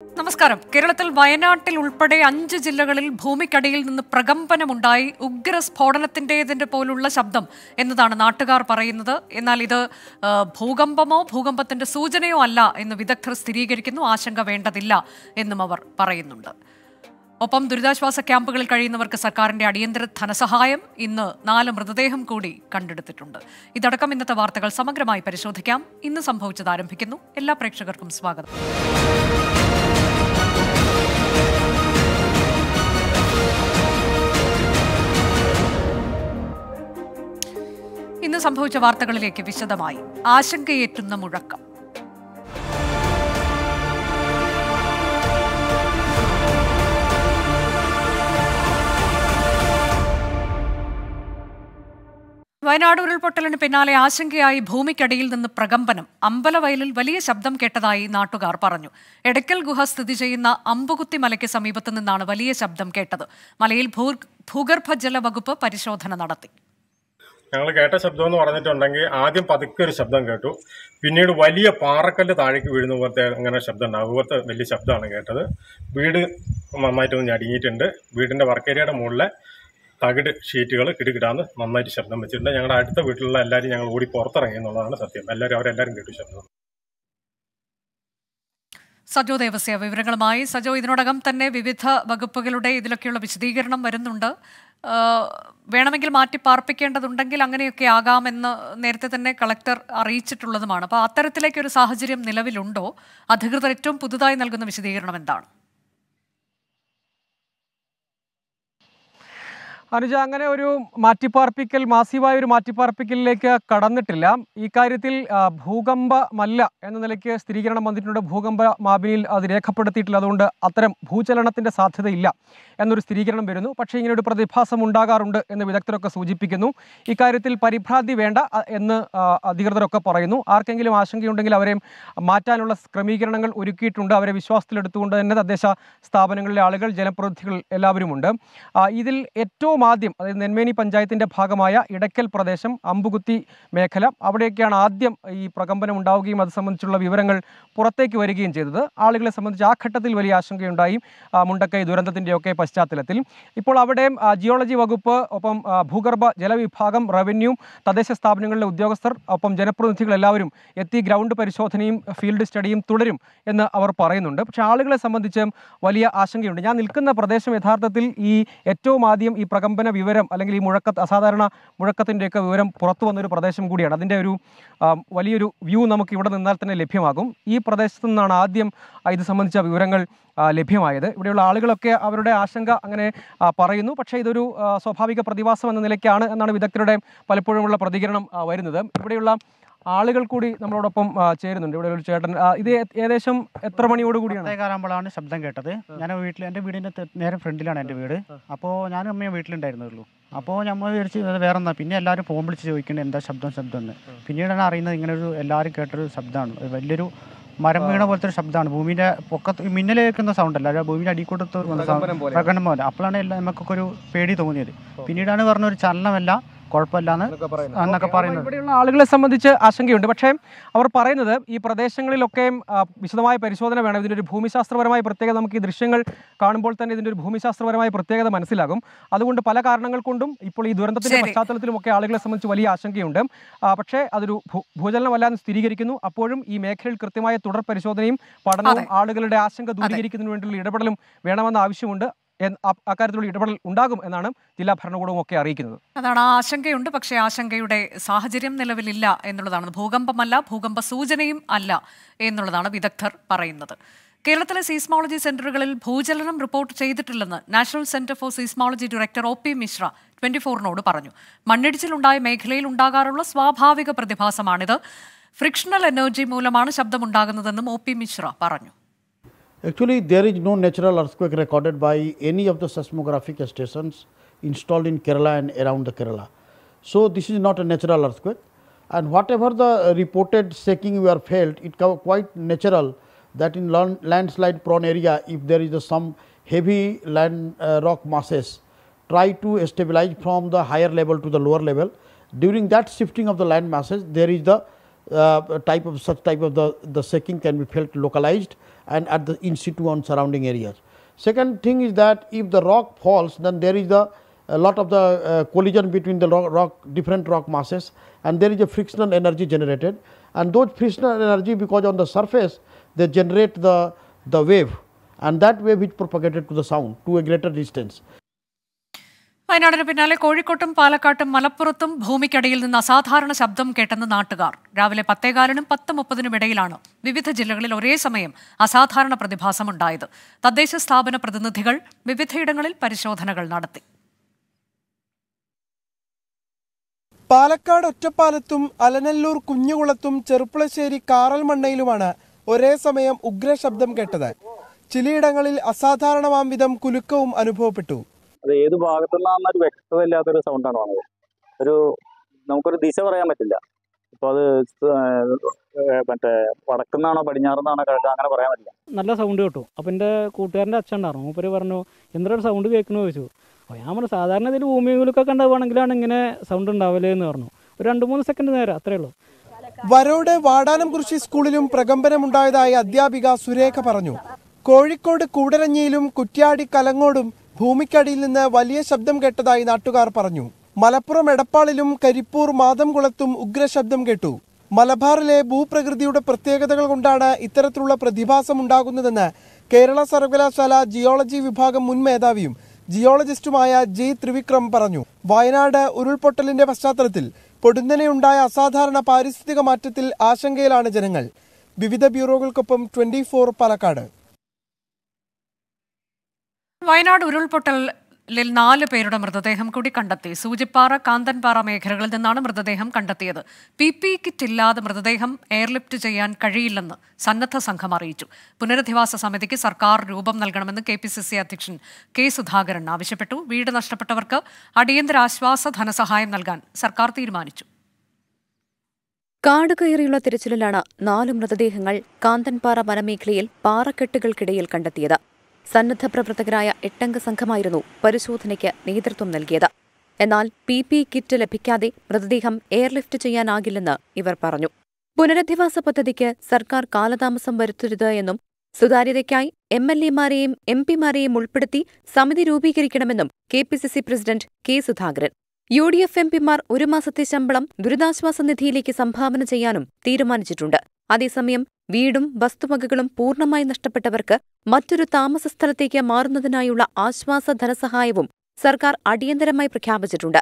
നമസ്കാരം. കേരളത്തിൽ വയനാട്ടിൽ ഉൾപ്പെടെ 5 ജില്ലകളിൽ ഭൂമിക്കടിയിൽ നിന്ന് പ്രകമ്പനമുണ്ടായി. ഉഗ്രസ്ഫോടനത്തിൻ്റെതിൻ്റെ പോലുള്ള ശബ്ദം എന്നതാണ് നാട്ടുകാർ പറയുന്നത്. എന്നാൽ ഇത് ഭൂകമ്പമോ ഭൂകമ്പത്തിന്റെ സൂചനയോ അല്ല എന്ന് വിദഗ്ധർ സ്ഥിരീകരിക്കുന്നു. ആശങ്ക വേണ്ടതില്ല എന്നും അവർ പറയുന്നുണ്ട്. ഒപ്പം ദുരിതാശ്വാസ ക്യാമ്പുകളിൽ കഴിയുന്നവർക്ക് സർക്കാരിന്റെ അടിയന്തര ധനസഹായം. ഇന്ന് 4 മൃതദേഹം കൂടി കണ്ടെടുത്തിട്ടുണ്ട്. ഇതടക്കം ഇന്നത്തെ വാർത്തകൾ സമഗ്രമായി പരിശോധിക്കാം. ഇന്ന് സംഭവിച്ചത് ആരംഭിക്കുന്നു. എല്ലാ പ്രേക്ഷകർക്കും സ്വാഗതം. ഇന്ന് സംഭവിച്ച വാർത്തകളിലേക്ക് വിശദമായി. ആശങ്കയേറ്റുന്ന മുഴക്കം. വയനാട് ഉരുൾപൊട്ടലിന് പിന്നാലെ ആശങ്കയായി ഭൂമിക്കടിയിൽ നിന്ന് പ്രകമ്പനം. അമ്പലവയലിൽ വലിയ ശബ്ദം കേട്ടതായി നാട്ടുകാർ പറഞ്ഞു. എടക്കൽ ഗുഹ സ്ഥിതി ചെയ്യുന്ന അമ്പുകുത്തി മലയ്ക്ക് സമീപത്തു നിന്നാണ് വലിയ ശബ്ദം കേട്ടത്. മലയിൽ ഭൂഗർഭജല വകുപ്പ് പരിശോധന നടത്തി. ഞങ്ങൾ കേട്ട ശബ്ദം എന്ന് പറഞ്ഞിട്ടുണ്ടെങ്കിൽ ആദ്യം പതുക്കെ ഒരു ശബ്ദം കേട്ടു. പിന്നീട് വലിയ പാറക്കല്ല് താഴേക്ക് വീഴുന്ന പോലത്തെ അങ്ങനെ ശബ്ദം ഉണ്ടാകും. അതുപോലത്തെ വലിയ ശബ്ദമാണ് കേട്ടത്. വീട് നന്നായിട്ടൊന്ന് ഞടുങ്ങിയിട്ടുണ്ട്. വീടിന്റെ വർക്കേരിയയുടെ മുകളിലെ തകിട് ഷീറ്റുകൾ കിടുകിടാന്ന് നന്നായിട്ട് ശബ്ദം വെച്ചിട്ടുണ്ട്. ഞങ്ങളുടെ അടുത്ത വീട്ടിലുള്ള എല്ലാവരും ഞങ്ങൾ ഓടി പുറത്തിറങ്ങി എന്നുള്ളതാണ് സത്യം. അവരെല്ലാവരും കേട്ടു ശബ്ദം. സജോ ദേവസ്യ വിവരങ്ങളുമായി. സജോ, ഇതിനോടകം തന്നെ വിവിധ വകുപ്പുകളുടെ ഇതിലൊക്കെയുള്ള വിശദീകരണം വരുന്നുണ്ട്. വേണമെങ്കിൽ മാറ്റി പാർപ്പിക്കേണ്ടതുണ്ടെങ്കിൽ അങ്ങനെയൊക്കെ ആകാമെന്ന് നേരത്തെ തന്നെ കളക്ടർ അറിയിച്ചിട്ടുള്ളതുമാണ്. അപ്പോൾ അത്തരത്തിലേക്കൊരു സാഹചര്യം നിലവിലുണ്ടോ? അധികൃതർ ഏറ്റവും പുതുതായി നൽകുന്ന വിശദീകരണം എന്താണ്? അനുജ, അങ്ങനെ ഒരു മാറ്റിപ്പാർപ്പിക്കൽ, മാസീവായ ഒരു മാറ്റിപ്പാർപ്പിക്കലിലേക്ക് കടന്നിട്ടില്ല. ഈ കാര്യത്തിൽ ഭൂകമ്പമല്ല എന്ന നിലയ്ക്ക് സ്ഥിരീകരണം വന്നിട്ടുണ്ട്. ഭൂകമ്പ മാപിനിയിൽ അത് രേഖപ്പെടുത്തിയിട്ടില്ല. അതുകൊണ്ട് അത്തരം ഭൂചലനത്തിൻ്റെ സാധ്യതയില്ല എന്നൊരു സ്ഥിരീകരണം വരുന്നു. പക്ഷേ ഇങ്ങനെ ഒരു പ്രതിഭാസം ഉണ്ടാകാറുണ്ട് എന്ന് വിദഗ്ധരൊക്കെ സൂചിപ്പിക്കുന്നു. ഇക്കാര്യത്തിൽ പരിഭ്രാന്തി വേണ്ട എന്ന് അധികൃതരൊക്കെ പറയുന്നു. ആർക്കെങ്കിലും ആശങ്കയുണ്ടെങ്കിൽ അവരെ മാറ്റാനുള്ള ക്രമീകരണങ്ങൾ ഒരുക്കിയിട്ടുണ്ട്. അവരെ വിശ്വാസത്തിലെടുത്തുകൊണ്ട് തന്നെ തദ്ദേശ സ്ഥാപനങ്ങളിലെ ആളുകൾ, ജനപ്രതിനിധികൾ എല്ലാവരുമുണ്ട്. ഇതിൽ ഏറ്റവും ആദ്യം, അതായത് നെന്മേനി പഞ്ചായത്തിൻ്റെ ഭാഗമായ ഇടയ്ക്കൽ പ്രദേശം, അമ്പുകുത്തി മേഖല, അവിടെയൊക്കെയാണ് ആദ്യം ഈ പ്രകമ്പനം ഉണ്ടാവുകയും അത് സംബന്ധിച്ചുള്ള വിവരങ്ങൾ പുറത്തേക്ക് വരികയും ചെയ്തത്. ആളുകളെ സംബന്ധിച്ച് ആ ഘട്ടത്തിൽ വലിയ ആശങ്കയുണ്ടായി. മുണ്ടക്കൈ ദുരന്തത്തിൻ്റെയൊക്കെ പശ്ചാത്തലത്തിൽ ഇപ്പോൾ അവിടെ ജിയോളജി വകുപ്പ്, ഒപ്പം ഭൂഗർഭ ജലവിഭാഗം, റവന്യൂ, തദ്ദേശ സ്ഥാപനങ്ങളിലെ ഉദ്യോഗസ്ഥർ, ഒപ്പം ജനപ്രതിനിധികൾ എല്ലാവരും എത്തി ഗ്രൗണ്ട് പരിശോധനയും ഫീൽഡ് സ്റ്റഡിയും തുടരും എന്ന് അവർ പറയുന്നുണ്ട്. പക്ഷേ ആളുകളെ സംബന്ധിച്ച് വലിയ ആശങ്കയുണ്ട്. ഞാൻ നിൽക്കുന്ന പ്രദേശം യഥാർത്ഥത്തിൽ ഈ ഏറ്റവും ആദ്യം ഈ പ്രകമ്പന വിവരം, അല്ലെങ്കിൽ ഈ അസാധാരണ മുഴക്കത്തിൻ്റെയൊക്കെ വിവരം പുറത്തു വന്നൊരു പ്രദേശം കൂടിയാണ്. അതിൻ്റെ ഒരു വലിയൊരു വ്യൂ നമുക്ക് ഇവിടെ നിന്നാൽ തന്നെ ലഭ്യമാകും. ഈ പ്രദേശത്തു നിന്നാണ് ആദ്യം ഇത് സംബന്ധിച്ച വിവരങ്ങൾ ലഭ്യമായത്. ഇവിടെയുള്ള ആളുകളൊക്കെ അവരുടെ ആശങ്ക അങ്ങനെ പറയുന്നു. പക്ഷേ ഇതൊരു സ്വാഭാവിക പ്രതിഭാസം എന്ന നിലയ്ക്കാണ് എന്നാണ് വിദഗ്ധരുടെ പലപ്പോഴുമുള്ള പ്രതികരണം വരുന്നത്. ഇവിടെയുള്ള ആളുകൾ കൂടി നമ്മളോടൊപ്പം ചേരുന്നുണ്ട്. ഇവിടെ ഒരു ചേട്ടൻ, ഇത് ഏകദേശം എത്ര മണിയോട് കൂടിയാണ്? കാരാകുമ്പോഴാണ് ശബ്ദം കേട്ടത്. ഞാൻ എൻ്റെ വീടിൻ്റെ നേരെ ഫ്രണ്ടിലാണ് എൻ്റെ വീട്. അപ്പോൾ ഞാനും അമ്മയും വീട്ടിലുണ്ടായിരുന്നുള്ളൂ. അപ്പോൾ നമ്മൾ വിചാരിച്ച് വേറെ ഒന്നാ. പിന്നെ എല്ലാവരും ഫോൺ വിളിച്ച് ചോദിക്കേണ്ടത് എന്താ ശബ്ദം എന്ന്. പിന്നീടാണ് അറിയുന്നത് ഇങ്ങനെ ഒരു എല്ലാവരും കേട്ടൊരു ശബ്ദമാണ്. വലിയൊരു മരം വീണ പോലത്തെ ഒരു ശബ്ദമാണ്. ഭൂമിയുടെ പൊക്കത്ത് മിന്നൽ കേൾക്കുന്ന സൗണ്ട് അല്ല, ഭൂമിയുടെ അടിക്കൂട്ടത്ത് പ്രകടനം പോലെ. അപ്പോഴാണ് നമുക്കൊക്കെ ഒരു പേടി തോന്നിയത്. പിന്നീടാണ് പറഞ്ഞൊരു ചലനമല്ല, കുഴപ്പമില്ലാന്ന് എന്നൊക്കെ പറയുന്നത്. ഇവിടെയുള്ള ആളുകളെ സംബന്ധിച്ച് ആശങ്കയുണ്ട്. പക്ഷേ അവർ പറയുന്നത് ഈ പ്രദേശങ്ങളിലൊക്കെ വിശദമായ പരിശോധന വേണം. ഇതിൻ്റെ ഒരു ഭൂമിശാസ്ത്രപരമായ പ്രത്യേകത, നമുക്ക് ഈ ദൃശ്യങ്ങൾ കാണുമ്പോൾ തന്നെ ഇതിൻ്റെ ഒരു ഭൂമിശാസ്ത്രപരമായ പ്രത്യേകത മനസ്സിലാകും. അതുകൊണ്ട് പല കാരണങ്ങൾ കൊണ്ടും ഇപ്പോൾ ഈ ദുരന്തത്തിൻ്റെ പശ്ചാത്തലത്തിലുമൊക്കെ ആളുകളെ സംബന്ധിച്ച് വലിയ ആശങ്കയുണ്ട്. പക്ഷേ അതൊരു ഭൂചലനമല്ലാന്ന് സ്ഥിരീകരിക്കുന്നു. അപ്പോഴും ഈ മേഖലയിൽ കൃത്യമായ തുടർ പരിശോധനയും പഠനവും ആളുകളുടെ ആശങ്ക ദൂരീകരിക്കുന്നതിന് വേണ്ടിയുള്ള ഇടപെടലും വേണമെന്ന ആവശ്യമുണ്ട്. അക്കാര്യത്തിലുള്ള ഇടപെടൽ ഉണ്ടാകും എന്നാണ് ജില്ലാ ഭരണകൂടവും ഒക്കെ അറിയിക്കുന്നത്. അതാണ്, ആശങ്കയുണ്ട്. പക്ഷേ ആശങ്കയുടെ സാഹചര്യം നിലവിലില്ല എന്നുള്ളതാണ്. ഭൂകമ്പമല്ല, ഭൂകമ്പ സൂചനയും അല്ല എന്നുള്ളതാണ് വിദഗ്ധർ പറയുന്നത്. കേരളത്തിലെ സീസ്മോളജി സെന്ററുകളിൽ ഭൂചലനം റിപ്പോർട്ട് ചെയ്തിട്ടില്ലെന്ന് national centre for seismology director OP Mishra 24നോട് പറഞ്ഞു. മണ്ണിടിച്ചിലുണ്ടായ മേഖലയിൽ ഉണ്ടാകാറുള്ള സ്വാഭാവിക പ്രതിഭാസമാണിത്. ഫ്രിക്ഷണൽ എനർജി മൂലമാണ് ശബ്ദമുണ്ടാകുന്നതെന്നും OP മിശ്ര പറഞ്ഞു. Actually, there is no natural earthquake recorded by any of the seismographic stations installed in Kerala and around the Kerala. So, this is not a natural earthquake, and whatever the reported shaking we are felt, it quite natural that in landslide prone area, if there is some heavy rock masses, try to stabilize from the higher level to the lower level. During that shifting of the land masses, there is the such type of the shaking can be felt localized, and at the in situ on surrounding areas. Second thing is that if the rock falls, then there is a lot of the collision between the different rock masses, and there is a frictional energy generated, and those frictional energy, because on the surface they generate the wave, and that wave is propagated to the sound to a greater distance. വയനാടിന് പിന്നാലെ കോഴിക്കോട്ടും പാലക്കാട്ടും മലപ്പുറത്തും ഭൂമിക്കടിയിൽ നിന്ന് അസാധാരണ ശബ്ദം കേട്ടെന്ന് നാട്ടുകാർ. രാവിലെ 10:15-നും 10:30-നും ഇടയിലാണ് വിവിധ ജില്ലകളിൽ ഒരേ സമയം അസാധാരണ പ്രതിഭാസമുണ്ടായത്. തദ്ദേശ സ്ഥാപന പ്രതിനിധികൾ വിവിധയിടങ്ങളിൽ പരിശോധനകൾ നടത്തി. പാലക്കാട് ഒറ്റപ്പാലത്തും അലനല്ലൂർ കുഞ്ഞുകുളത്തും ചെറുപ്പുളശ്ശേരി കാറൽമണ്ണയിലുമാണ് ഒരേ സമയം ഉഗ്രശബ്ദം കേട്ടത്. ചിലയിടങ്ങളിൽ അസാധാരണമാം വിധം കുലുക്കവും അനുഭവപ്പെട്ടു. അത് ഏത് ഭാഗത്തുനിന്നാണെന്നൊരു വ്യക്തത ഇല്ലാത്തൊരു സൗണ്ടാണ് വന്നത്. നമുക്കൊരു ദിശ പറയാൻ പറ്റില്ല. ഇപ്പോൾ അത് മറ്റേ വടക്കുന്നാണോ പടിഞ്ഞാറുന്നാണോ കിഴക്ക് അങ്ങനെ പറയാൻ പറ്റില്ല. നല്ല സൗണ്ട് കേട്ടു. അപ്പം എൻ്റെ കൂട്ടുകാരൻ്റെ അച്ഛൻ ഉണ്ടായിരുന്നു. മൂപ്പര് പറഞ്ഞു എന്തൊരു സൗണ്ട് കേൾക്കണമെന്ന് ചോദിച്ചു. അപ്പോൾ ഞാൻ പറഞ്ഞു സാധാരണ ഇതിൽ ഭൂമിയിലൊക്കെ ഉണ്ടാവുകയാണെങ്കിലാണ് ഇങ്ങനെ സൗണ്ട് ഉണ്ടാവില്ലേ എന്ന് പറഞ്ഞു. ഒരു 2-3 സെക്കൻഡ് നേരം അത്രയേ ഉള്ളൂ. വരോട് വാടാനംകുറിശി സ്കൂളിലും പ്രകമ്പനമുണ്ടായതായി അധ്യാപിക സുരേഖ പറഞ്ഞു. കോഴിക്കോട് കൂടരഞ്ഞിയിലും കുറ്റ്യാടി കലങ്ങോടും ഭൂമിക്കടിയിൽ നിന്ന് വലിയ ശബ്ദം കേട്ടതായി നാട്ടുകാർ പറഞ്ഞു. മലപ്പുറം എടപ്പാളിലും കരിപ്പൂർ മാതംകുളത്തും ഉഗ്രശബ്ദം കേട്ടു. മലബാറിലെ ഭൂപ്രകൃതിയുടെ പ്രത്യേകതകൾ കൊണ്ടാണ് ഇത്തരത്തിലുള്ള പ്രതിഭാസം ഉണ്ടാകുന്നതെന്ന് കേരള സർവകലാശാല ജിയോളജി വിഭാഗം മുൻ മേധാവിയും ജിയോളജിസ്റ്റുമായ ജി ത്രിവിക്രം പറഞ്ഞു. വയനാട് ഉരുൾപൊട്ടലിന്റെ പശ്ചാത്തലത്തിൽ പൊടുന്നനെയുണ്ടായ അസാധാരണ പാരിസ്ഥിതിക മാറ്റത്തിൽ ആശങ്കയിലാണ് ജനങ്ങൾ. വിവിധ ബ്യൂറോകൾക്കൊപ്പം 24 പാലക്കാട്. വയനാട് ഉരുൾപൊട്ടലിൽ 4 പേരുടെ മൃതദേഹം കൂടി കണ്ടെത്തി. സൂചിപ്പാറ, കാന്തൻപാറ മേഖലകളിൽ നിന്നാണ് മൃതദേഹം കണ്ടെത്തിയത്. PPE കിറ്റ് ഇല്ലാതെ മൃതദേഹം എയർലിഫ്റ്റ് ചെയ്യാൻ കഴിയില്ലെന്ന് സന്നദ്ധ സംഘം അറിയിച്ചു. പുനരധിവാസ സമിതിക്ക് സർക്കാർ രൂപം നൽകണമെന്ന് KPCC അധ്യക്ഷൻ K സുധാകരൻ ആവശ്യപ്പെട്ടു. വീട് നഷ്ടപ്പെട്ടവർക്ക് അടിയന്തര ആശ്വാസ ധനസഹായം നൽകാൻ സർക്കാർ തീരുമാനിച്ചു. കാട് കയറിയുള്ള തിരച്ചിലിലാണ് 4 മൃതദേഹങ്ങൾ കാന്തൻപാറ വനമേഖലയിൽ പാറക്കെട്ടുകൾക്കിടയിൽ കണ്ടെത്തിയത്. സന്നദ്ധ പ്രവർത്തകരായ 8-അംഗ സംഘമായിരുന്നു പരിശോധനയ്ക്ക് നേതൃത്വം നൽകിയത്. എന്നാൽ PPE കിറ്റ് ലഭിക്കാതെ മൃതദേഹം എയർലിഫ്റ്റ് ചെയ്യാനാകില്ലെന്ന് ഇവർ പറഞ്ഞു. പുനരധിവാസ പദ്ധതിക്ക് സർക്കാർ കാലതാമസം വരുത്തരുത് എന്നും സുതാര്യതയ്ക്കായി MLA-മാരെയും MP-മാരെയും ഉൾപ്പെടുത്തി സമിതി രൂപീകരിക്കണമെന്നും KPCC president K Sudhakaran. UDF MP-മാർ 1 മാസത്തെ ശമ്പളം ദുരിതാശ്വാസ നിധിയിലേക്ക് സംഭാവന ചെയ്യാനും തീരുമാനിച്ചിട്ടുണ്ട്. അതേസമയം വീടും വസ്തുവകകളും പൂർണ്ണമായി നഷ്ടപ്പെട്ടവർക്ക് മറ്റൊരു താമസ സ്ഥലത്തേക്ക് മാറുന്നതിനായുള്ള ആശ്വാസ ധനസഹായവും സർക്കാർ അടിയന്തരമായി പ്രഖ്യാപിച്ചിട്ടുണ്ട്.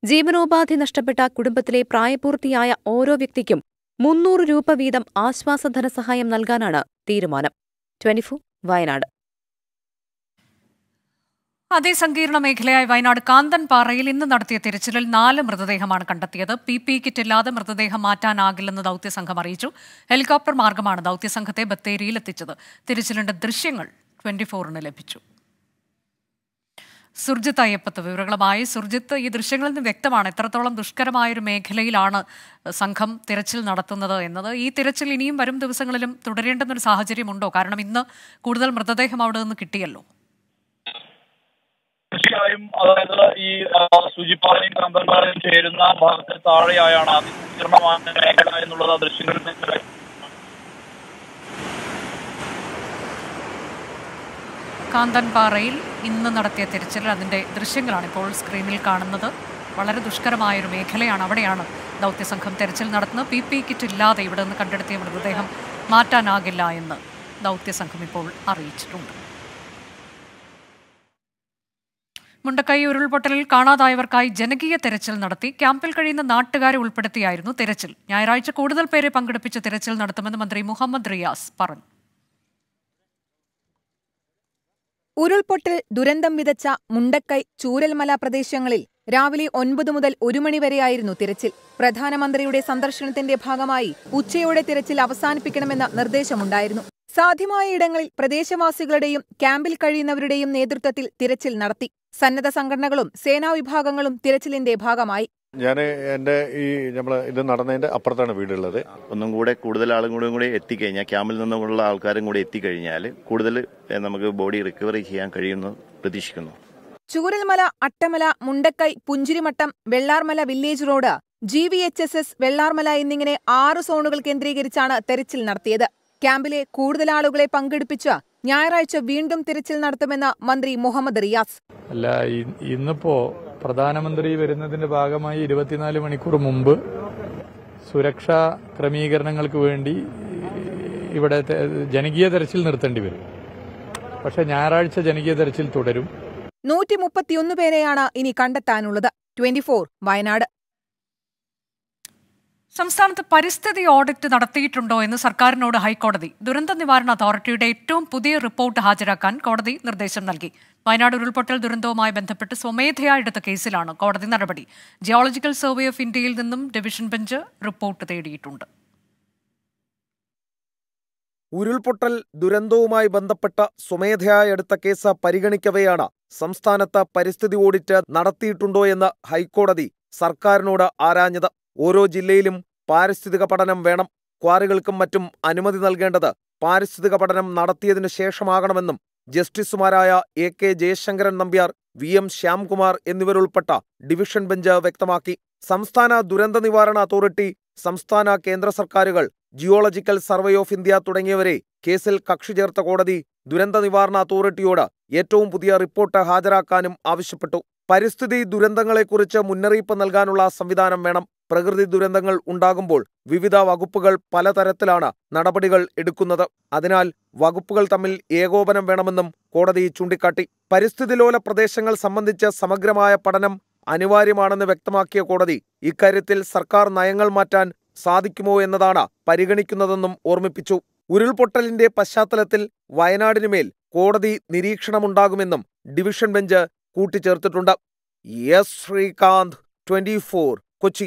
ജീവനോപാധി നഷ്ടപ്പെട്ട കുടുംബത്തിലെ പ്രായപൂർത്തിയായ ഓരോ വ്യക്തിക്കും 300 രൂപ വീതം ആശ്വാസ ധനസഹായം നൽകാനാണ് തീരുമാനം. 24 വയനാട്. അതിസങ്കീർണ മേഖലയായ വയനാട് കാന്തൻപാറയിൽ ഇന്ന് നടത്തിയ തിരച്ചിലിൽ 4 മൃതദേഹമാണ് കണ്ടെത്തിയത്. PPE കിറ്റ് ഇല്ലാതെ മൃതദേഹം മാറ്റാനാകില്ലെന്ന് ദൌത്യസംഘം അറിയിച്ചു. ഹെലികോപ്റ്റർ മാർഗമാണ് ദൌത്യസംഘത്തെ ബത്തേരിയിൽ എത്തിച്ചത്. തിരച്ചിലിന്റെ ദൃശ്യങ്ങൾ 24-ന് ലഭിച്ചു. സുർജിത്ത് അയ്യപ്പത്ത് വിവരങ്ങളുമായി. സുർജിത്ത്, ഈ ദൃശ്യങ്ങളിൽ നിന്ന് വ്യക്തമാണ് എത്രത്തോളം ദുഷ്കരമായൊരു മേഖലയിലാണ് സംഘം തിരച്ചിൽ നടത്തുന്നത് എന്നത്. ഈ തിരച്ചിൽ ഇനിയും വരും ദിവസങ്ങളിലും തുടരേണ്ടുന്നൊരു സാഹചര്യമുണ്ടോ? കാരണം ഇന്ന് കൂടുതൽ മൃതദേഹം അവിടെ നിന്ന് കിട്ടിയല്ലോ. തീർച്ചയായും, അതായത് ഈ സൂചിപ്പാറയും കാന്തൻപാറയും ചേരുന്ന ഭാഗത്തിന് താഴെയായാണ് അതിസങ്കീർണമായ മേഖല എന്നുള്ളത് ദൃശ്യങ്ങളിൽ നിന്ന്. കാന്തൻപാറയിൽ ഇന്ന് നടത്തിയ തിരച്ചിൽ അതിന്റെ ദൃശ്യങ്ങളാണ് ഇപ്പോൾ സ്ക്രീനിൽ കാണുന്നത്. വളരെ ദുഷ്കരമായൊരു മേഖലയാണ്. അവിടെയാണ് ദൗത്യസംഘം തിരച്ചിൽ നടത്തുന്നത്. PPE കിറ്റ് ഇല്ലാതെ ഇവിടെ നിന്ന് കണ്ടെടുത്തിയ മൃതദേഹം മാറ്റാനാകില്ല എന്ന് ദൗത്യസംഘം ഇപ്പോൾ അറിയിച്ചിട്ടുണ്ട്. മുണ്ടക്കൈ ഉരുൾപൊട്ടലിൽ കാണാതായവർക്കായി ജനകീയ തെരച്ചിൽ നടത്തി. ക്യാമ്പിൽ കഴിയുന്ന നാട്ടുകാരെ ഉൾപ്പെടുത്തിയായിരുന്നു തെരച്ചിൽ. ഞായറാഴ്ച കൂടുതൽ പേരെ പങ്കെടുപ്പിച്ച് തെരച്ചിൽ നടത്തുമെന്ന് മന്ത്രി മുഹമ്മദ് റിയാസ് പറഞ്ഞു. ഉരുൾപൊട്ടൽ ദുരന്തം വിതച്ച മുണ്ടക്കൈ, ചൂരൽമല പ്രദേശങ്ങളിൽ രാവിലെ 9 മുതൽ 1 മണി വരെയായിരുന്നു തിരച്ചിൽ. പ്രധാനമന്ത്രിയുടെ സന്ദർശനത്തിന്റെ ഭാഗമായി ഉച്ചയോടെ തിരച്ചിൽ അവസാനിപ്പിക്കണമെന്ന നിർദ്ദേശമുണ്ടായിരുന്നു. സാധ്യമായ ഇടങ്ങളിൽ പ്രദേശവാസികളുടെയും ക്യാമ്പിൽ കഴിയുന്നവരുടെയും നേതൃത്വത്തിൽ തിരച്ചിൽ നടത്തി. സന്നദ്ധ സംഘടനകളും സേനാ വിഭാഗങ്ങളും തിരച്ചിലിന്റെ ഭാഗമായി. ഞാൻ എൻ്റെ ഇത് നടന്നതിന്റെ അപ്പുറത്താണ് വീടുള്ളത്. ഒന്നും കൂടെ കൂടുതൽ ആളുകളും കൂടി എത്തിക്കഴിഞ്ഞാൽ, ക്യാമ്പിൽ നിന്നുള്ള ആൾക്കാരും കൂടി എത്തിക്കഴിഞ്ഞാൽ കൂടുതൽ നമുക്ക് ബോഡി റിക്കവറി ചെയ്യാൻ കഴിയുമെന്ന് പ്രതീക്ഷിക്കുന്നു. Chooralmala, Attamala, Mundakkai, Punchirimattom, Vellarmala village road, GVHSS Vellarmala എന്നിങ്ങനെ 6 സോണുകൾ കേന്ദ്രീകരിച്ചാണ് തെരച്ചിൽ നടത്തിയത്. ക്യാമ്പിലെ കൂടുതൽ ആളുകളെ പങ്കെടുപ്പിച്ച് ഞായറാഴ്ച വീണ്ടും തിരച്ചിൽ നടത്തുമെന്ന് മന്ത്രി മുഹമ്മദ് റിയാസ്. അല്ല, ഇന്നിപ്പോ പ്രധാനമന്ത്രി വരുന്നതിന്റെ ഭാഗമായി 24 മണിക്കൂർ മുമ്പ് സുരക്ഷാ ക്രമീകരണങ്ങൾക്ക് വേണ്ടി ഇവിടെ ജനകീയ തെരച്ചിൽ നിർത്തേണ്ടി വരും. പക്ഷേ ഞായറാഴ്ച ജനകീയ തെരച്ചിൽ തുടരും. 131 പേരെയാണ് ഇനി കണ്ടെത്താനുള്ളത്. 24 വയനാട്. സംസ്ഥാനത്ത് പരിസ്ഥിതി ഓഡിറ്റ് നടത്തിയിട്ടുണ്ടോ എന്ന് സർക്കാരിനോട് ഹൈക്കോടതി. ദുരന്ത നിവാരണ അതോറിറ്റിയുടെ ഏറ്റവും പുതിയ റിപ്പോർട്ട് ഹാജരാക്കാൻ കോടതി നിർദ്ദേശം നൽകി. വയനാട് ഉരുൾപൊട്ടൽ ദുരന്തവുമായി ബന്ധപ്പെട്ട് സ്വമേധയാ എടുത്ത കേസിലാണ് കോടതി നടപടി. ജിയോളജിക്കൽ സർവേ ഓഫ് ഇന്ത്യയിൽ നിന്നും ഡിവിഷൻ ബെഞ്ച് റിപ്പോർട്ട് തേടിയിട്ടുണ്ട്. ഉരുൾപൊട്ടൽ ദുരന്തവുമായി ബന്ധപ്പെട്ട സ്വമേധയാ എടുത്ത കേസ് പരിഗണിക്കവെയാണ് സംസ്ഥാനത്ത് പരിസ്ഥിതി ഓഡിറ്റ് നടത്തിയിട്ടുണ്ടോ എന്ന് ഹൈക്കോടതി സർക്കാരിനോട് ആരാഞ്ഞത്. ഓരോ ജില്ലയിലും പാരിസ്ഥിതിക പഠനം വേണം. ക്വാറികൾക്കും മറ്റും അനുമതി നൽകേണ്ടത് പാരിസ്ഥിതിക പഠനം നടത്തിയതിനു ശേഷമാകണമെന്നും ജസ്റ്റിസുമാരായ AK ജയശങ്കരൻ നമ്പ്യാർ, VM ശ്യാംകുമാർ എന്നിവരുൾപ്പെട്ട ഡിവിഷൻ ബെഞ്ച് വ്യക്തമാക്കി. സംസ്ഥാന ദുരന്ത നിവാരണ അതോറിറ്റി, സംസ്ഥാന കേന്ദ്ര സർക്കാരുകൾ, ജിയോളജിക്കൽ സർവേ ഓഫ് ഇന്ത്യ തുടങ്ങിയവരെ കേസിൽ കക്ഷി ചേർത്ത കോടതി ദുരന്ത നിവാരണ അതോറിറ്റിയോട് ഏറ്റവും പുതിയ റിപ്പോർട്ട് ഹാജരാക്കാനും ആവശ്യപ്പെട്ടു. പരിസ്ഥിതി ദുരന്തങ്ങളെക്കുറിച്ച് മുന്നറിയിപ്പ് നൽകാനുള്ള സംവിധാനം വേണം. പ്രകൃതി ദുരന്തങ്ങൾ ഉണ്ടാകുമ്പോൾ വിവിധ വകുപ്പുകൾ പലതരത്തിലാണ് നടപടികൾ എടുക്കുന്നത്. അതിനാൽ വകുപ്പുകൾ തമ്മിൽ ഏകോപനം വേണമെന്നും കോടതി ചൂണ്ടിക്കാട്ടി. പരിസ്ഥിതിലോല പ്രദേശങ്ങൾ സംബന്ധിച്ച് സമഗ്രമായ പഠനം അനിവാര്യമാണെന്ന് വ്യക്തമാക്കിയ കോടതി ഇക്കാര്യത്തിൽ സർക്കാർ നയങ്ങൾ മാറ്റാൻ സാധിക്കുമോ എന്നതാണ് പരിഗണിക്കുന്നതെന്നും ഓർമ്മിപ്പിച്ചു. ഉരുൾപൊട്ടലിന്റെ പശ്ചാത്തലത്തിൽ വയനാടിനുമേൽ കോടതി നിരീക്ഷണമുണ്ടാകുമെന്നും ഡിവിഷൻ ബെഞ്ച് കൂട്ടിച്ചേർത്തിട്ടുണ്ട്. എസ് ശ്രീകാന്ത്, 24 കൊച്ചി.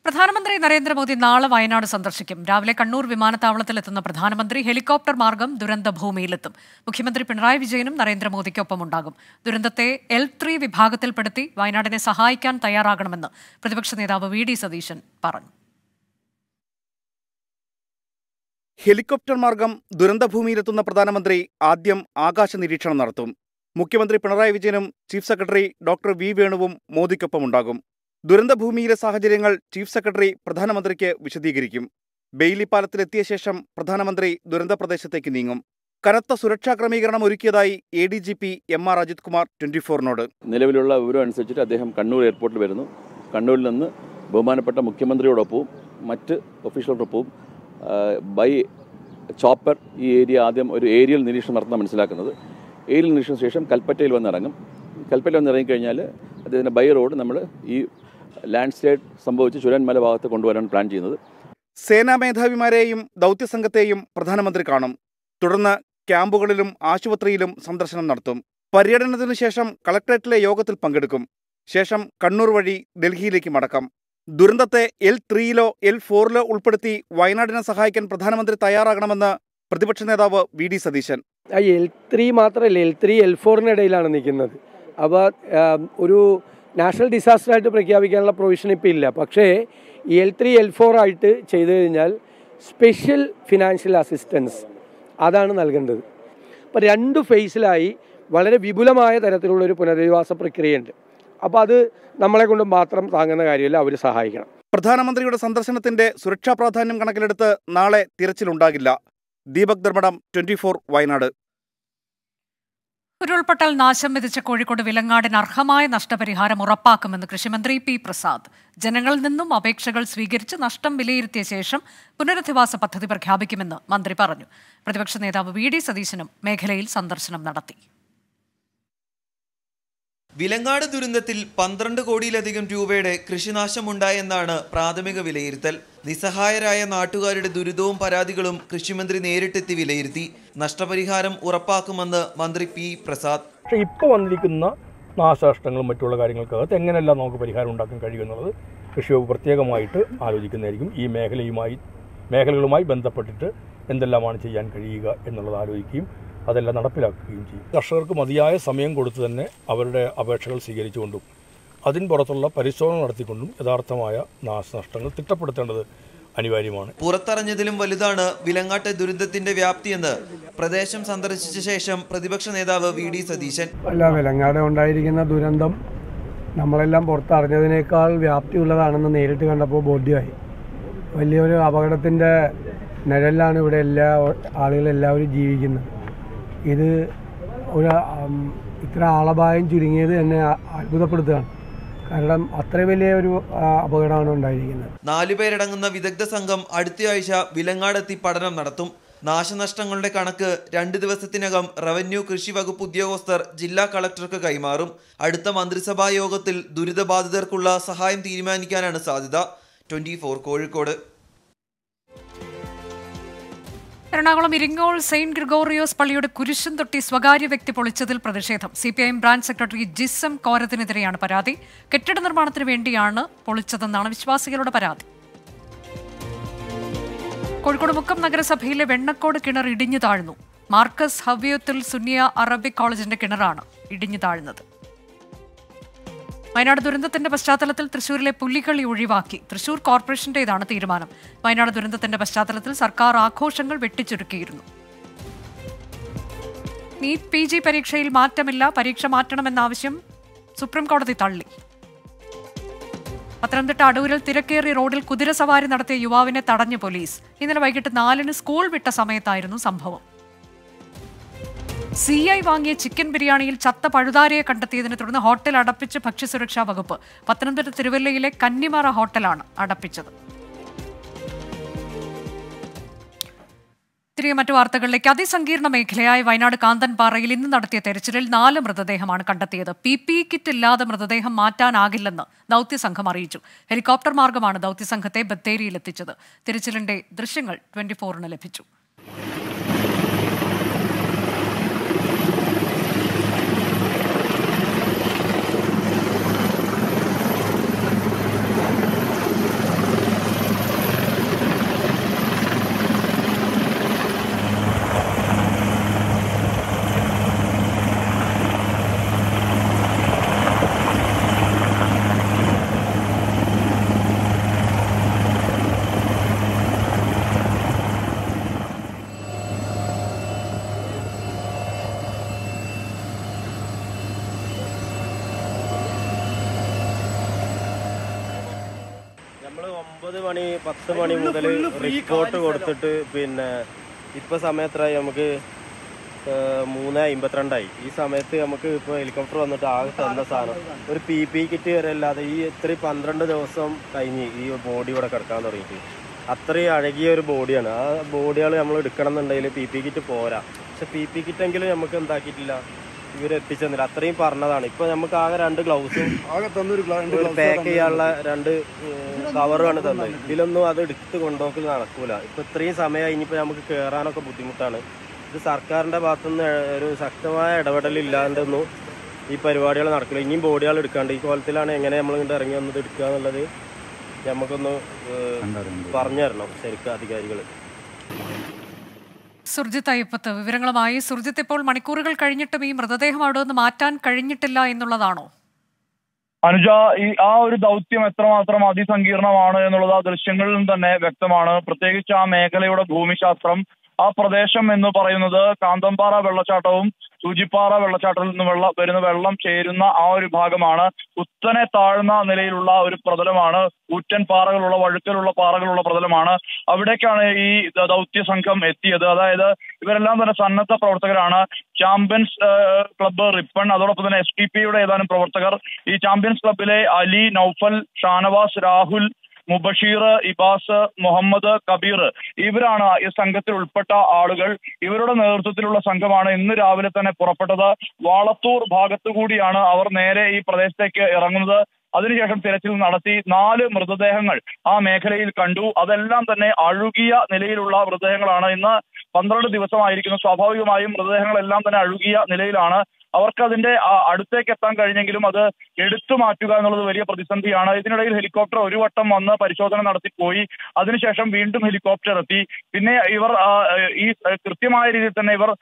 പ്രധാനമന്ത്രി നരേന്ദ്രമോദി നാളെ വയനാട് സന്ദർശിക്കും. രാവിലെ കണ്ണൂർ വിമാനത്താവളത്തിലെത്തുന്ന പ്രധാനമന്ത്രി ഹെലികോപ്റ്റർ മാർഗം ദുരന്ത ഭൂമിയിലെത്തും. മുഖ്യമന്ത്രി പിണറായി വിജയനും നരേന്ദ്രമോദിക്കൊപ്പമുണ്ടാകും. ദുരന്തത്തെ L3 വിഭാഗത്തിൽപ്പെടുത്തി വയനാടിനെ സഹായിക്കാൻ തയ്യാറാകണമെന്ന് പ്രതിപക്ഷ നേതാവ് VD സതീശൻ പറഞ്ഞു. ഹെലികോപ്റ്റർ മാർഗം ദുരന്തഭൂമിയിലെത്തുന്ന പ്രധാനമന്ത്രി ആദ്യം ആകാശ നിരീക്ഷണം നടത്തും. മുഖ്യമന്ത്രി പിണറായി വിജയനും ചീഫ് സെക്രട്ടറി ഡോക്ടർ V വേണുവും മോദിക്കൊപ്പമുണ്ടാകും. ദുരന്തഭൂമിയിലെ സാഹചര്യങ്ങൾ ചീഫ് സെക്രട്ടറി പ്രധാനമന്ത്രിക്ക് വിശദീകരിക്കും. ബെയിലി പാലത്തിലെത്തിയ ശേഷം പ്രധാനമന്ത്രി ദുരന്ത പ്രദേശത്തേക്ക് നീങ്ങും. കനത്ത സുരക്ഷാ ക്രമീകരണം ഒരുക്കിയതായി ADGP MR അജിത് കുമാർ 24നോട്. നിലവിലുള്ള വിവരം അനുസരിച്ചിട്ട് അദ്ദേഹം കണ്ണൂർ എയർപോർട്ടിൽ വരുന്നു. കണ്ണൂരിൽ നിന്ന് ബഹുമാനപ്പെട്ട മുഖ്യമന്ത്രിയോടൊപ്പവും മറ്റ് ഒഫീഷ്യലോടൊപ്പവും ബൈ ചോപ്പർ ഈ ഏരിയ ആദ്യം ഒരു ഏരിയൽ നിരീക്ഷണം നടത്തുന്ന മനസ്സിലാക്കുന്നത്. ഏരിയൽ നിരീക്ഷണത്തിന് ശേഷം കൽപ്പറ്റയിൽ വന്നിറങ്ങും. കൽപ്പറ്റയിൽ വന്നിറങ്ങിക്കഴിഞ്ഞാൽ അദ്ദേഹത്തിൻ്റെ ബൈ റോഡ് നമ്മൾ ഈ ലാൻഡ് സ്ലൈഡ് സംഭവിച്ച് ചുരന്മല ഭാഗത്ത് കൊണ്ടുവരാൻ പ്ലാൻ ചെയ്യുന്നത്. സേനാ മേധാവിമാരെയും ദൗത്യസംഘത്തെയും പ്രധാനമന്ത്രി കാണും. തുടർന്ന് ക്യാമ്പുകളിലും ആശുപത്രിയിലും സന്ദർശനം നടത്തും. പര്യടനത്തിനു ശേഷം കളക്ടറേറ്റിലെ യോഗത്തിൽ പങ്കെടുക്കും. ശേഷം കണ്ണൂർ വഴി ഡൽഹിയിലേക്ക് മടക്കാം. ദുരന്തത്തെ L3-ലോ L4-ലോ ഉൾപ്പെടുത്തി വയനാടിനെ സഹായിക്കാൻ പ്രധാനമന്ത്രി തയ്യാറാകണമെന്ന് പ്രതിപക്ഷ നേതാവ് VD സതീശൻ. L3 മാത്രമല്ല, L3 L4-നിടയിലാണ് നിൽക്കുന്നത്. അപ്പോൾ ഒരു നാഷണൽ ഡിസാസ്റ്ററായിട്ട് പ്രഖ്യാപിക്കാനുള്ള പ്രൊവിഷൻ ഇപ്പോൾ ഇല്ല. പക്ഷേ L3 L4 ആയിട്ട് ചെയ്തു കഴിഞ്ഞാൽ സ്പെഷ്യൽ ഫിനാൻഷ്യൽ അസിസ്റ്റൻസ് അതാണ് നൽകേണ്ടത്. അപ്പോൾ 2 ഫേസിലായി വളരെ വിപുലമായ തരത്തിലുള്ളൊരു പുനരധിവാസ പ്രക്രിയയുണ്ട്. അപ്പോൾ അത് നമ്മളെ കൊണ്ട് മാത്രം താങ്ങുന്ന കാര്യമല്ല, അവർ സഹായിക്കണം. പ്രധാനമന്ത്രിയുടെ സന്ദർശനത്തിന്റെ സുരക്ഷാ പ്രാധാന്യം കണക്കിലെടുത്ത് നാളെ തിരച്ചിലുണ്ടാകില്ല. ദീപക് ധർമ്മടം, 24 വയനാട്. ഉരുൾപൊട്ടൽ നാശം വിധിച്ച കോഴിക്കോട് വിലങ്ങാടിന് അർഹമായ നഷ്ടപരിഹാരം ഉറപ്പാക്കുമെന്ന് കൃഷിമന്ത്രി P പ്രസാദ്. ജനങ്ങളിൽ നിന്നും അപേക്ഷകൾ സ്വീകരിച്ച് നഷ്ടം വിലയിരുത്തിയ ശേഷം പുനരധിവാസ പദ്ധതി പ്രഖ്യാപിക്കുമെന്ന് മന്ത്രി പറഞ്ഞു. പ്രതിപക്ഷ നേതാവ് VD സതീശനും മേഖലയിൽ സന്ദർശനം നടത്തി. വിലങ്ങാട് ദുരന്തത്തിൽ 12 കോടിയിലധികം രൂപയുടെ കൃഷിനാശമുണ്ടായെന്നാണ് പ്രാഥമിക വിലയിരുത്തൽ. നിസ്സഹായരായ നാട്ടുകാരുടെ ദുരിതവും പരാതികളും കൃഷിമന്ത്രി നേരിട്ടെത്തി വിലയിരുത്തി. നഷ്ടപരിഹാരം ഉറപ്പാക്കുമെന്ന് മന്ത്രി P പ്രസാദ്. പക്ഷേ ഇപ്പോൾ വന്നിരിക്കുന്ന നാശനഷ്ടങ്ങളും മറ്റുള്ള കാര്യങ്ങൾക്കകത്ത് എങ്ങനെയെല്ലാം നമുക്ക് പരിഹാരം ഉണ്ടാക്കാൻ കഴിയുമെന്നുള്ളത് കൃഷി വകുപ്പ് പ്രത്യേകമായിട്ട് ആലോചിക്കുന്നതായിരിക്കും. ഈ മേഖലകളുമായി ബന്ധപ്പെട്ടിട്ട് എന്തെല്ലാമാണ് ചെയ്യാൻ കഴിയുക എന്നുള്ളത് ആലോചിക്കുകയും അതെല്ലാം നടപ്പിലാക്കുകയും ചെയ്യും. കർഷകർക്ക് മതിയായ സമയം കൊടുത്തു തന്നെ അവരുടെ അപേക്ഷകൾ സ്വീകരിച്ചുകൊണ്ടും അതിന് പുറത്തുള്ള പരിശോധന നടത്തിക്കൊണ്ടും യഥാർത്ഥമായ നാശനഷ്ടങ്ങൾ തിട്ടപ്പെടുത്തേണ്ടത് അനിവാര്യമാണ്. പുറത്തറിഞ്ഞതിലും വലുതാണ് വിലങ്ങാട്ടെ ദുരന്തത്തിന്റെ വ്യാപ്തിയെന്ന് പ്രദേശം സന്ദർശിച്ച ശേഷം പ്രതിപക്ഷ നേതാവ് VD സതീശൻ. അല്ല, വിലങ്ങാട് ഉണ്ടായിരിക്കുന്ന ദുരന്തം നമ്മളെല്ലാം പുറത്തറിഞ്ഞതിനേക്കാൾ വ്യാപ്തിയുള്ളതാണെന്ന് നേരിട്ട് കണ്ടപ്പോൾ ബോധ്യമായി. വലിയൊരു അപകടത്തിൻ്റെ നിഴലിലാണ് ഇവിടെ എല്ലാ ആളുകളെല്ലാവരും ജീവിക്കുന്നത്. ഇത് ഒരു ഇത്ര ആളപായം ചുരുങ്ങിയത് എന്നെ അത്ഭുതപ്പെടുത്തുകയാണ്. കാരണം അത്ര വലിയ ഒരു അപകടമാണ് ഉണ്ടായിരിക്കുന്നത്. 4 പേരടങ്ങുന്ന വിദഗ്ധ സംഘം അടുത്തയാഴ്ച വിലങ്ങാടെത്തി പഠനം നടത്തും. നാശനഷ്ടങ്ങളുടെ കണക്ക് 2 ദിവസത്തിനകം റവന്യൂ കൃഷി വകുപ്പ് ഉദ്യോഗസ്ഥർ ജില്ലാ കളക്ടർക്ക് കൈമാറും. അടുത്ത മന്ത്രിസഭാ യോഗത്തിൽ ദുരിതബാധിതർക്കുള്ള സഹായം തീരുമാനിക്കാനാണ് സാധ്യത. 24 കോഴിക്കോട്. എറണാകുളം ഇരിങ്ങോൾ സെയിന്റ് ഗ്രിഗോറിയോസ് പള്ളിയുടെ കുരിശും തൊട്ടി സ്വകാര്യ വ്യക്തി പൊളിച്ചതിൽ പ്രതിഷേധം. CPIM ബ്രാഞ്ച് സെക്രട്ടറി ജിസം കോരത്തിനെതിരെയാണ് പരാതി. കെട്ടിട നിർമ്മാണത്തിന് വേണ്ടിയാണ് പൊളിച്ചതെന്നാണ് വിശ്വാസികളുടെ പരാതി. കോഴിക്കോട് മുക്കം നഗരസഭയിലെ വെണ്ണക്കോട് കിണർ ഇടിഞ്ഞു താഴ്ന്നു. മാർക്കസ് ഹവ്യത്തിൽ സുന്നിയ അറബിക് കോളേജിന്റെ കിണറാണ് ഇടിഞ്ഞു താഴ്ന്നത്. വയനാട് ദുരന്തത്തിന്റെ പശ്ചാത്തലത്തിൽ തൃശൂരിലെ പുലികളി ഒഴിവാക്കി. തൃശൂർ കോർപ്പറേഷന്റേതാണ് തീരുമാനം. വയനാട് ദുരന്തത്തിന്റെ പശ്ചാത്തലത്തിൽ സർക്കാർ ആഘോഷങ്ങൾ വെട്ടിച്ചുരുക്കിയിരുന്നു. നീറ്റ് PG പരീക്ഷയിൽ മാറ്റമില്ല. പരീക്ഷ മാറ്റണമെന്ന ആവശ്യം സുപ്രീംകോടതി തള്ളി. പത്തനംതിട്ട അടൂരിൽ തിരക്കേറിയ റോഡിൽ കുതിരസവാരി നടത്തിയ യുവാവിനെ തടഞ്ഞു പോലീസ്. ഇന്നലെ വൈകിട്ട് 4-ന് സ്കൂൾ വിട്ട സമയത്തായിരുന്നു സംഭവം. CI വാങ്ങിയ ചിക്കൻ ബിരിയാണിയിൽ ചത്ത പഴുതാരയെ കണ്ടെത്തിയതിനെ തുടർന്ന് ഹോട്ടൽ അടപ്പിച്ച് ഭക്ഷ്യസുരക്ഷാ വകുപ്പ്. പത്തനംതിട്ട തിരുവല്ലയിലെ കന്നിമറ ഹോട്ടലാണ് അടപ്പിച്ചത്. തിരികെ മറ്റു വാർത്തകളിലേക്ക്. അതിസങ്കീർണ മേഖലയായ വയനാട് കാന്തൻപാറയിൽ ഇന്ന് നടത്തിയ തെരച്ചിലിൽ 4 മൃതദേഹമാണ് കണ്ടെത്തിയത്. PPE കിറ്റ് ഇല്ലാതെ മൃതദേഹം മാറ്റാനാകില്ലെന്ന് ദൌത്യസംഘം അറിയിച്ചു. ഹെലികോപ്റ്റർ മാർഗമാണ് ദൌത്യസംഘത്തെ ബത്തേരിയിലെത്തിച്ചത്. തിരച്ചിലിന്റെ ദൃശ്യങ്ങൾ 24-ന് ലഭിച്ചു. നമ്മൾ 9 മണി 10 മണി മുതൽ റിപ്പോർട്ട് കൊടുത്തിട്ട് പിന്നെ ഇപ്പോൾ സമയത്തായി നമുക്ക് 3:52 ഈ സമയത്ത് നമുക്ക് ഇപ്പോൾ ഹെലികോപ്റ്റർ വന്നിട്ട് ആകെ തന്ന സാധനം ഒരു PPE കിറ്റ് വരെ അല്ലാതെ ഈ ഇത്രയും 12 ദിവസം കഴിഞ്ഞ് ഈ ബോഡി ഇവിടെ കിടക്കാൻ തുടങ്ങിയിട്ട് അത്രയും അഴകിയ ഒരു ബോഡിയാണ്. ആ ബോഡികൾ നമ്മൾ എടുക്കണം എന്നുണ്ടെങ്കിൽ PPE കിറ്റ് പോരാ. പക്ഷെ PPE കിറ്റെങ്കിലും നമുക്ക് എന്താക്കിയിട്ടില്ല, ഇവരെത്തിച്ചെന്നില്ല. അത്രയും പറഞ്ഞതാണ്. ഇപ്പൊ നമുക്ക് ആകെ 2 ഗ്ലൗസും പാക്ക് ചെയ്യാനുള്ള 2 കവറുമാണ് തന്നത്. ഇതിലൊന്നും അത് എടുത്ത് കൊണ്ടുപോക്കൽ നടക്കൂല. ഇപ്പൊ ഇത്രയും സമയം ഇനിയിപ്പോ നമുക്ക് കയറാനൊക്കെ ബുദ്ധിമുട്ടാണ്. ഇത് സർക്കാരിന്റെ ഭാഗത്തുനിന്ന് ഒരു ശക്തമായ ഇടപെടലില്ലാണ്ടൊന്നും ഈ പരിപാടികൾ നടക്കില്ല. ഇനിയും ബോഡികൾ എടുക്കാണ്ട് ഈ കോലത്തിലാണ് എങ്ങനെ നമ്മൾ ഇങ്ങോട്ട് ഇറങ്ങി വന്നത് എടുക്കുക എന്നുള്ളത് നമുക്കൊന്ന് പറഞ്ഞു തരണം ശരിക്കും അധികാരികൾ. സുർജിത്ത് അയ്യപ്പത്ത് വിവരങ്ങളുമായി. സുർജിത്ത്, ഇപ്പോൾ മണിക്കൂറുകൾ കഴിഞ്ഞിട്ടും ഈ മൃതദേഹം അവിടെ നിന്ന് മാറ്റാൻ കഴിഞ്ഞിട്ടില്ല എന്നുള്ളതാണോ? അനുജ, ആ ഒരു ദൗത്യം എത്രമാത്രം അതിസങ്കീർണമാണ് എന്നുള്ളത് ആ ദൃശ്യങ്ങളിൽ നിന്ന് തന്നെ വ്യക്തമാണ്. പ്രത്യേകിച്ച് ആ മേഖലയുടെ ഭൂമിശാസ്ത്രം, ആ പ്രദേശം എന്ന് പറയുന്നത് കാന്തൻപാറ വെള്ളച്ചാട്ടവും സൂചിപ്പാറ വെള്ളച്ചാട്ടത്തിൽ നിന്ന് വരുന്ന വെള്ളം ചേരുന്ന ആ ഒരു ഭാഗമാണ്. കുത്തനെ താഴ്ന്ന നിലയിലുള്ള ഒരു പ്രതലമാണ്. ഊറ്റൻ പാറകളുള്ള, വഴുക്കലുള്ള പാറകളുള്ള പ്രതലമാണ്. അവിടേക്കാണ് ഈ ദൗത്യ സംഘം എത്തിയത്. അതായത് ഇവരെല്ലാം തന്നെ സന്നദ്ധ പ്രവർത്തകരാണ്. ചാമ്പ്യൻസ് ക്ലബ്ബ് റിപ്പൺ, അതോടൊപ്പം തന്നെ STPയുടെ ഏതാനും പ്രവർത്തകർ. ഈ ചാമ്പ്യൻസ് ക്ലബ്ബിലെ അലി, നൌഫൽ, ഷാനവാസ്, രാഹുൽ, മുബഷീർ, ഇബാസ്, മുഹമ്മദ്, കബീർ, ഇവരാണ് ഈ സംഘത്തിൽ ഉൾപ്പെട്ട ആളുകൾ. ഇവരുടെ നേതൃത്വത്തിലുള്ള സംഘമാണ് ഇന്ന് രാവിലെ തന്നെ പുറപ്പെട്ടത്. വാളത്തൂർ ഭാഗത്തുകൂടിയാണ് അവർ നേരെ ഈ പ്രദേശത്തേക്ക് ഇറങ്ങുന്നത്. അതിനുശേഷം തിരച്ചിൽ നടത്തി 4 മൃതദേഹങ്ങൾ ആ മേഖലയിൽ കണ്ടു. അതെല്ലാം തന്നെ അഴുകിയ നിലയിലുള്ള മൃതദേഹങ്ങളാണ്. ഇന്ന് 12 ദിവസമായിരിക്കുന്നു. സ്വാഭാവികമായും മൃതദേഹങ്ങളെല്ലാം തന്നെ അഴുകിയ നിലയിലാണ്. അവർക്ക് അതിന്റെ അടുത്തേക്ക് എത്താൻ കഴിഞ്ഞെങ്കിലും അത് എടുത്തു മാറ്റുക എന്നുള്ളത് വലിയ പ്രതിസന്ധിയാണ്. ഇതിനിടയിൽ ഹെലികോപ്റ്റർ ഒരു വട്ടം വന്ന് പരിശോധന നടത്തിപ്പോയി. അതിനുശേഷം വീണ്ടും ഹെലികോപ്റ്റർ എത്തി. പിന്നെ ഇവർ ഈ കൃത്യമായ രീതിയിൽ തന്നെ ഇവർ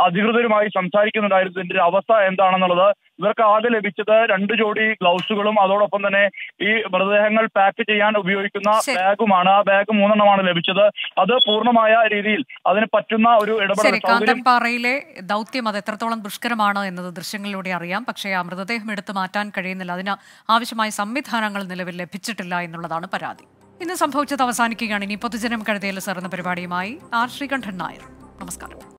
അധികൃതരുമായി സംസാരിക്കുന്നുണ്ടായിരുന്നു. ഇതിന്റെ അവസ്ഥ എന്താണെന്നുള്ളത്. ഇവർക്ക് ആകെ ലഭിച്ചത് 2 ജോഡി ഗ്ലൗസുകളും അതോടൊപ്പം തന്നെ ഈ മൃതദേഹങ്ങൾ പാക്ക് ചെയ്യാൻ ഉപയോഗിക്കുന്ന ബാഗുമാണ്. ആ ബാഗ് 3 എണ്ണമാണ് ലഭിച്ചത്. അത് പൂർണ്ണമായ രീതിയിൽ അതിന് പറ്റുന്ന ഒരു ഇടപെടൽ. കാന്തൻപാറയിലെ ദൗത്യം അത് എത്രത്തോളം ദുഷ്കരമാണ് എന്നത് ദൃശ്യങ്ങളിലൂടെ അറിയാം. പക്ഷേ ആ മൃതദേഹം എടുത്തു മാറ്റാൻ കഴിയുന്നില്ല. അതിന് ആവശ്യമായ സംവിധാനങ്ങൾ നിലവിൽ ലഭിച്ചിട്ടില്ല എന്നുള്ളതാണ് പരാതി. ഇന്ന് സംഭവിച്ചത് അവസാനിക്കുകയാണ്. ഇനി പൊതുജനം കഴുതയിൽ സാർ എന്ന പരിപാടിയുമായി ആർ ശ്രീകണ്ഠൻ നായർ. നമസ്കാരം.